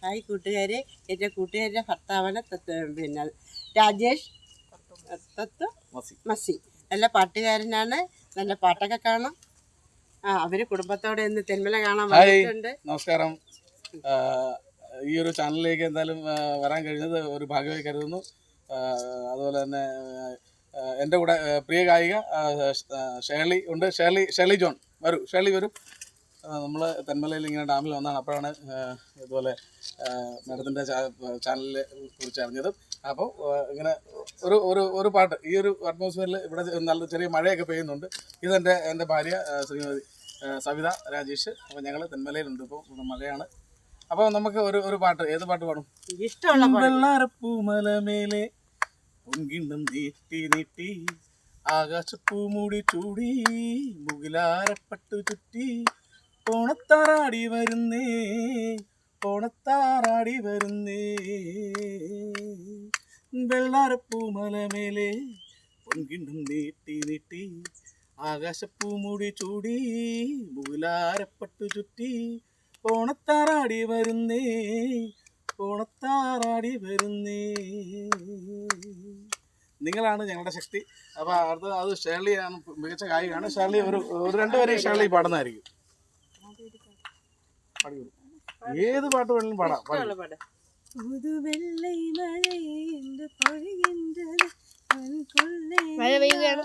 Hi കൂട്ടുകാരെ, എൻ്റെ കൂട്ടുകാരുടെ ഭർത്താവാണ് പിന്നെ രാജേഷ് മസി. നല്ല പാട്ടുകാരനാണ്, നല്ല പാട്ടൊക്കെ കാണാം. അവര് കുടുംബത്തോടെ ഇന്ന് തെന്മല കാണാൻ വന്നിട്ടുണ്ട്. നമസ്കാരം. ഈ ഒരു ചാനലിലേക്ക് എന്തായാലും വരാൻ കഴിഞ്ഞത് ഒരു ഭാഗ്യമായി കരുതുന്നു. അതുപോലെ തന്നെ എൻ്റെ കൂടെ പ്രിയ ഗായിക ഷേർലി ഉണ്ട്. ഷേർലി ജോൺ വരൂ. നമ്മൾ തെന്മലയിൽ ഇങ്ങനെ ഡാമിൽ വന്നതാണ്. അപ്പോഴാണ് ഇതുപോലെ മാഡത്തിൻ്റെ ചാനലിനെ കുറിച്ച് അറിഞ്ഞത്. അപ്പോൾ ഇങ്ങനെ ഒരു പാട്ട്, ഈ ഒരു അറ്റ്മോസ്ഫിയറിൽ ഇവിടെ നല്ല ചെറിയ മഴയൊക്കെ പെയ്യുന്നുണ്ട്. എൻ്റെ ഭാര്യ ശ്രീമതി സവിത രാജേഷ്. അപ്പോൾ ഞങ്ങൾ തെന്മലയിലുണ്ട്. ഇപ്പോൾ മഴയാണ്. അപ്പോൾ നമുക്ക് ഒരു പാട്ട്, ഏത് പാട്ട് പാടും? ഇഷ്ടമുള്ള വെള്ളാരപ്പൂമലമേലെ പൊങ്കിണ്ണം നീട്ടി ആകാശപ്പൂ മൂടി ചൂടി മുകിലാരപ്പട്ടു ചുറ്റി ഓണത്താറാടി വരുന്നേ വെള്ളാരപ്പൂമലമേലെ പൊങ്കിണ്ണം നീട്ടി ആകാശപ്പൂ മൂടി ചൂടി മുകിലാരപ്പട്ടു ചുറ്റി ഓണത്താറാടി വരുന്നേ. നിങ്ങളാണ് ഞങ്ങളുടെ ശക്തി. അപ്പോൾ അത് ഷേർലിയാണ്, മികച്ച ഗായികയാണ്. ഷേർലി ഒരു 2 വരെ ഷേർലി പാടുന്നതായിരിക്കും. ഏത് പാട്ട് വേണമെങ്കിലും പാടാം. മഴ പെയ്യുകയാണ്.